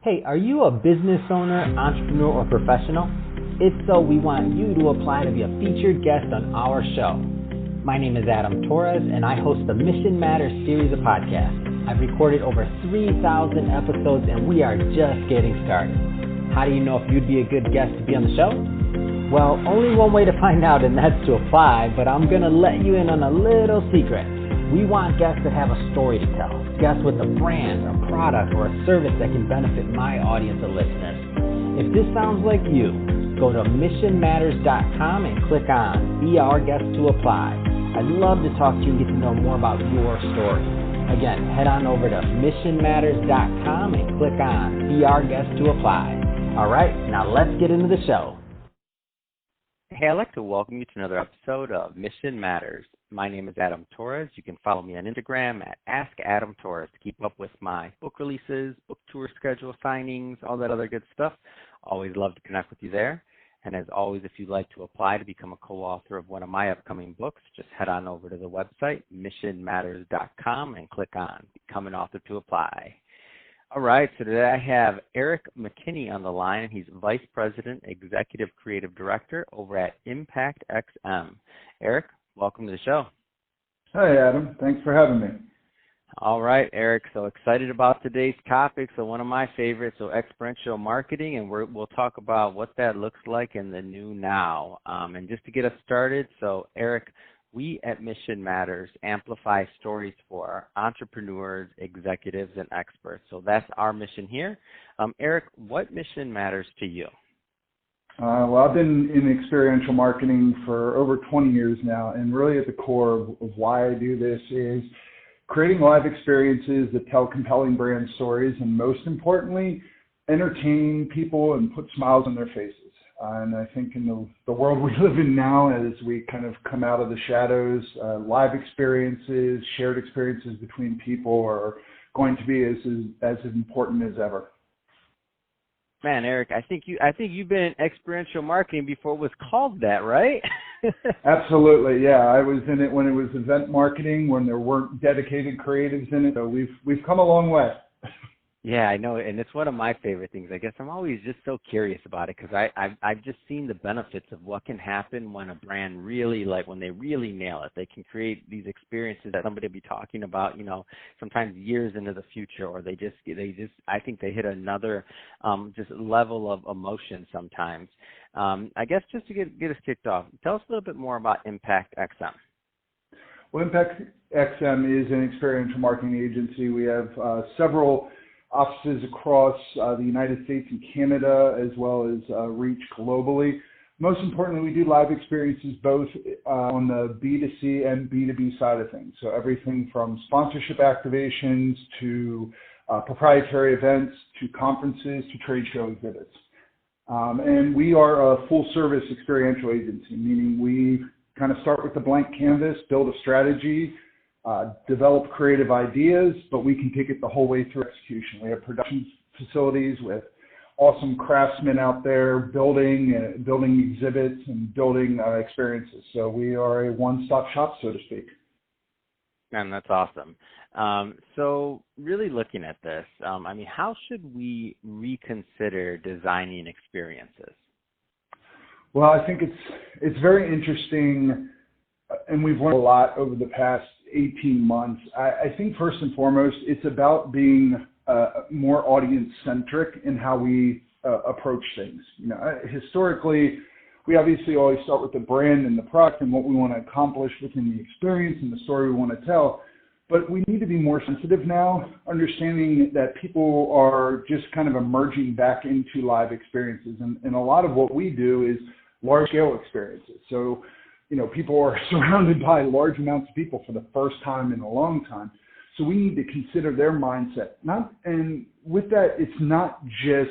Hey, are you a business owner, entrepreneur, or professional? If so, we want you to apply to be a featured guest on our show. My name is Adam Torres, and I host the Mission Matters series of podcasts. I've recorded over 3,000 episodes, and we are just getting started. How do you know if you'd be a good guest to be on the show? Well, only one way to find out, and that's to apply, but I'm going to let you in on a little secret. We want guests that have a story to tell, guests with a brand, a product, or a service that can benefit my audience of listeners. If this sounds like you, go to missionmatters.com and click on Be Our Guest to apply. I'd love to talk to you and get to know more about your story. Again, head on over to missionmatters.com and click on Be Our Guest to apply. All right, now let's get into the show. Hey, I'd like to welcome you to another episode of Mission Matters. My name is Adam Torres. You can follow me on Instagram at AskAdamTorres to keep up with my book releases, book tour schedule, signings, all that other good stuff. Always love to connect with you there. And as always, if you'd like to apply to become a co-author of one of my upcoming books, just head on over to the website, missionmatters.com, and click on Become an Author to apply. All right, so today I have Eriks McKinney on the line. He's Vice President, Executive Creative Director over at Impact XM. Eriks, welcome to the show. Hi, Adam. Thanks for having me. All right, Eriks, so excited about today's topic. So one of my favorites, so experiential marketing, and we'll talk about what that looks like in the new now. And just to get us started, so Eriks, we at Mission Matters amplify stories for entrepreneurs, executives, and experts. So that's our mission here. Eriks, what mission matters to you? Well, I've been in experiential marketing for over 20 years now, and really at the core of why I do this is creating live experiences that tell compelling brand stories, and most importantly, entertain people and put smiles on their faces. And I think in the world we live in now, as we kind of come out of the shadows, live experiences, shared experiences between people are going to be as important as ever. Man, Eriks, I think you've been in experiential marketing before it was called that, right? Absolutely, yeah. I was in it when it was event marketing, when there weren't dedicated creatives in it. So we've come a long way. Yeah, I know, and it's one of my favorite things. I guess I'm always just so curious about it because I've just seen the benefits of what can happen when a brand really, when they really nail it. They can create these experiences that somebody will be talking about, sometimes years into the future, or they just I think they hit another just level of emotion sometimes. I guess just to get us kicked off, tell us a little bit more about Impact XM. Well, Impact XM is an experiential marketing agency. We have several offices across the United States and Canada, as well as reach globally. Most importantly, we do live experiences both on the B2C and B2B side of things. So everything from sponsorship activations to proprietary events to conferences to trade show exhibits. And we are a full-service experiential agency, meaning we kind of start with the blank canvas, build a strategy, develop creative ideas, but we can take it the whole way through execution. We have production facilities with awesome craftsmen out there building exhibits and building experiences. So we are a one-stop shop, so to speak. And that's awesome. So really looking at this, how should we reconsider designing experiences? Well, I think it's very interesting, and we've learned a lot over the past 18 months. I think first and foremost, it's about being more audience-centric in how we approach things. Historically, we obviously always start with the brand and the product and what we want to accomplish within the experience and the story we want to tell. But we need to be more sensitive now, understanding that people are just kind of emerging back into live experiences. And a lot of what we do is large-scale experiences. So people are surrounded by large amounts of people for the first time in a long time. So we need to consider their mindset. And with that, it's not just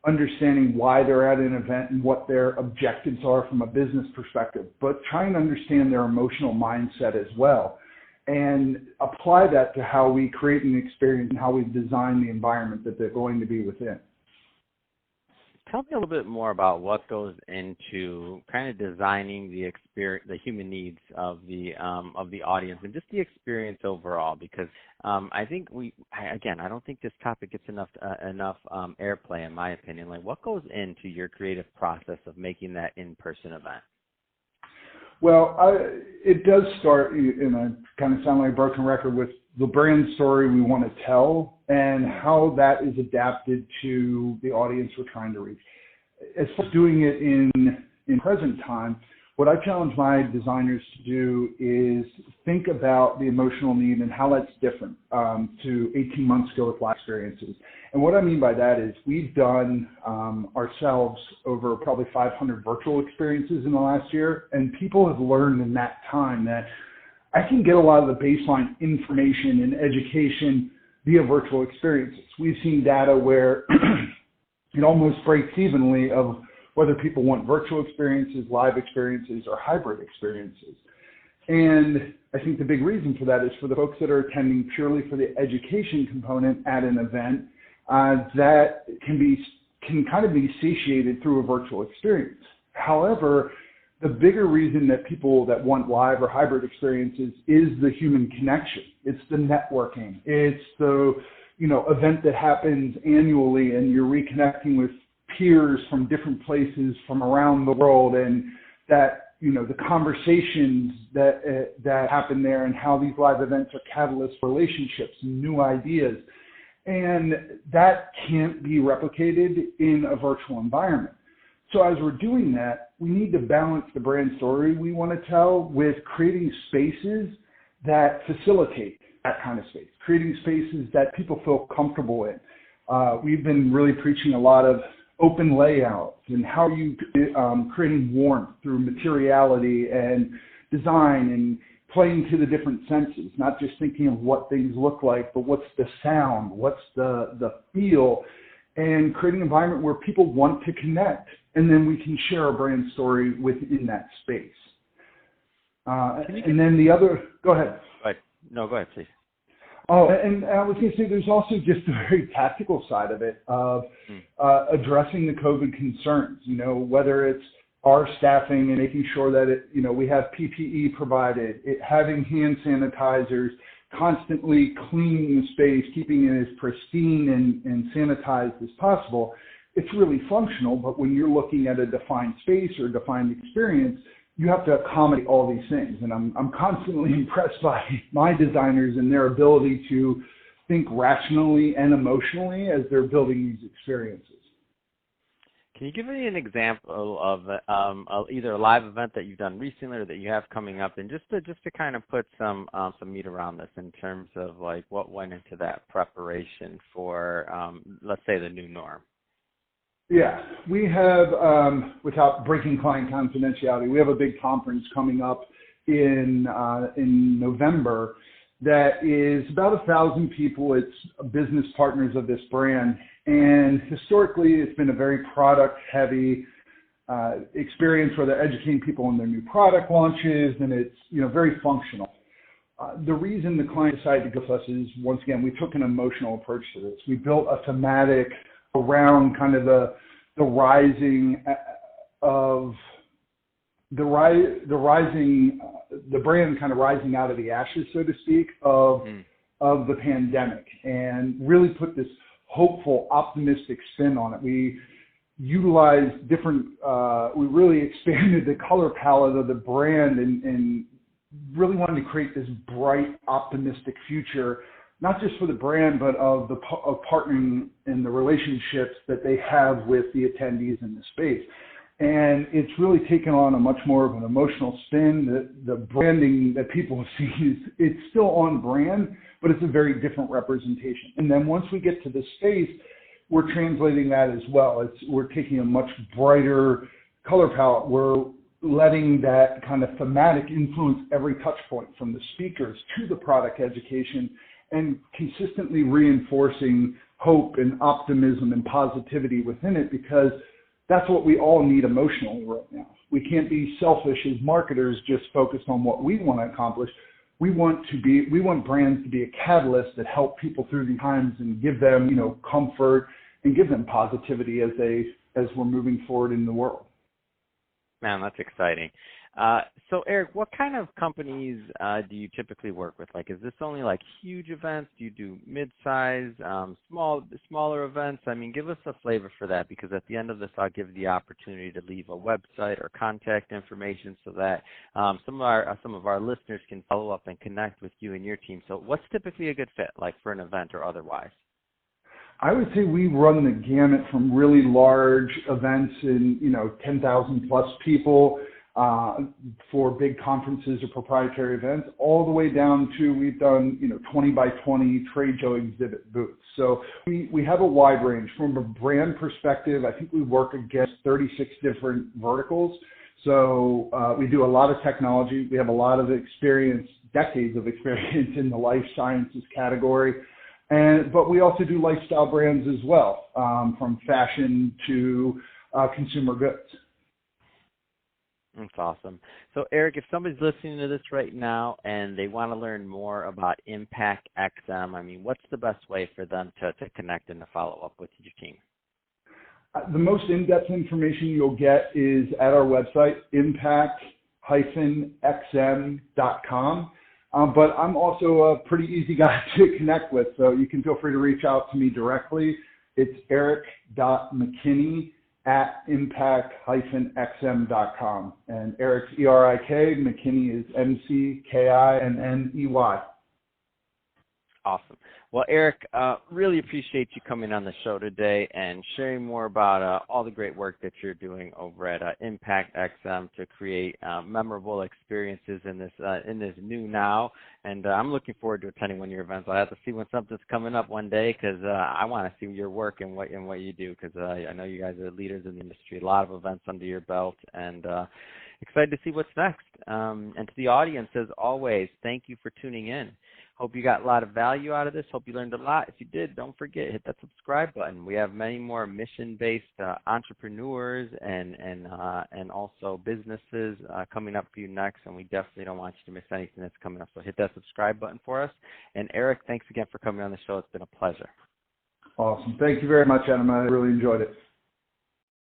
understanding why they're at an event and what their objectives are from a business perspective, but trying to understand their emotional mindset as well and apply that to how we create an experience and how we design the environment that they're going to be within. Tell me a little bit more about what goes into kind of designing the the human needs of the audience and just the experience overall. Because I think I don't think this topic gets enough airplay, in my opinion. Like, what goes into your creative process of making that in-person event? Well, it does start, and I kind of sound like a broken record, with the brand story we want to tell and how that is adapted to the audience we're trying to reach. As far as doing it in present time, what I challenge my designers to do is think about the emotional need and how that's different to 18 months ago with live experiences. And what I mean by that is we've done ourselves over probably 500 virtual experiences in the last year, and people have learned in that time that I can get a lot of the baseline information and education via virtual experiences. We've seen data where it almost breaks evenly of whether people want virtual experiences, live experiences, or hybrid experiences. And I think the big reason for that is for the folks that are attending purely for the education component at an event, that can kind of be satiated through a virtual experience. However, the bigger reason that people that want live or hybrid experiences is the human connection. It's the networking. It's the event that happens annually, and you're reconnecting with peers from different places from around the world, and that the conversations that happen there, and how these live events are catalysts for relationships and new ideas, and that can't be replicated in a virtual environment. So as we're doing that, we need to balance the brand story we want to tell with creating spaces that facilitate that kind of space, creating spaces that people feel comfortable in. We've been really preaching a lot of open layouts and how you creating warmth through materiality and design and playing to the different senses, not just thinking of what things look like, but what's the sound, what's the feel, and creating an environment where people want to connect, and then we can share a brand story within that space. And then the other, go ahead. Right. No, go ahead, please. Oh, and I was going to say there's also just a very tactical side of it, of addressing the COVID concerns, whether it's our staffing and making sure that we have PPE provided, having hand sanitizers, constantly cleaning the space, keeping it as pristine and sanitized as possible. It's really functional, but when you're looking at a defined space or a defined experience, you have to accommodate all these things. And I'm constantly impressed by my designers and their ability to think rationally and emotionally as they're building these experiences. Can you give me an example of either a live event that you've done recently or that you have coming up, and just to kind of put some meat around this in terms of like what went into that preparation for, let's say, the new norm? Yeah, we have, without breaking client confidentiality, we have a big conference coming up in November that is about 1,000 people. It's business partners of this brand. And historically, it's been a very product-heavy experience where they're educating people on their new product launches, and it's very functional. The reason the client decided to go with us is, once again, we took an emotional approach to this. We built a thematic around kind of the rising of the brand kind of rising out of the ashes, so to speak, of the pandemic, and really put this hopeful, optimistic spin on it. We utilized we really expanded the color palette of the brand and really wanted to create this bright, optimistic future, not just for the brand, but of partnering in the relationships that they have with the attendees in the space. And it's really taken on a much more of an emotional spin. The branding that people see it's still on brand, but it's a very different representation. And then once we get to the space, we're translating that as well. We're taking a much brighter color palette. We're letting that kind of thematic influence every touch point, from the speakers to the product education, and consistently reinforcing hope and optimism and positivity within it, because that's what we all need emotionally right now. We can't be selfish as marketers, just focused on what we want to accomplish. We want brands to be a catalyst that help people through these times and give them, comfort give them positivity as we're moving forward in the world. Man, that's exciting. So Erik, what kind of companies do you typically work with? Like, is this only like huge events? Do you do mid-size, smaller events? I mean, give us a flavor for that, because at the end of this, I'll give you the opportunity to leave a website or contact information so that some of our listeners can follow up and connect with you and your team. So what's typically a good fit, like for an event or otherwise? I would say we run the gamut from really large events in, 10,000 plus people for big conferences or proprietary events, all the way down to we've done, 20 by 20 trade show exhibit booths. So we have a wide range. From a brand perspective, I think we work against 36 different verticals. So we do a lot of technology. We have a lot of experience, decades of experience in the life sciences category. But we also do lifestyle brands as well, from fashion to consumer goods. That's awesome. So Erik, if somebody's listening to this right now and they want to learn more about Impact XM, I mean, what's the best way for them to connect and to follow up with your team? The most in-depth information you'll get is at our website, impact-xm.com. But I'm also a pretty easy guy to connect with, so you can feel free to reach out to me directly. It's erik.mckinney@impact-xm.com. And Erik's E-R-I-K, McKinney is M-C-K-I-N-N-E-Y. Awesome. Well, Erik, really appreciate you coming on the show today and sharing more about all the great work that you're doing over at Impact XM to create memorable experiences in this new now. And I'm looking forward to attending one of your events. I'll have to see when something's coming up one day, because I want to see your work and what you do, because I know you guys are leaders in the industry. A lot of events under your belt, and excited to see what's next. And to the audience, as always, thank you for tuning in. Hope you got a lot of value out of this. Hope you learned a lot. If you did, don't forget, hit that subscribe button. We have many more mission-based entrepreneurs and also businesses coming up for you next, and we definitely don't want you to miss anything that's coming up. So hit that subscribe button for us. And Erik, thanks again for coming on the show. It's been a pleasure. Awesome. Thank you very much, Adam. I really enjoyed it.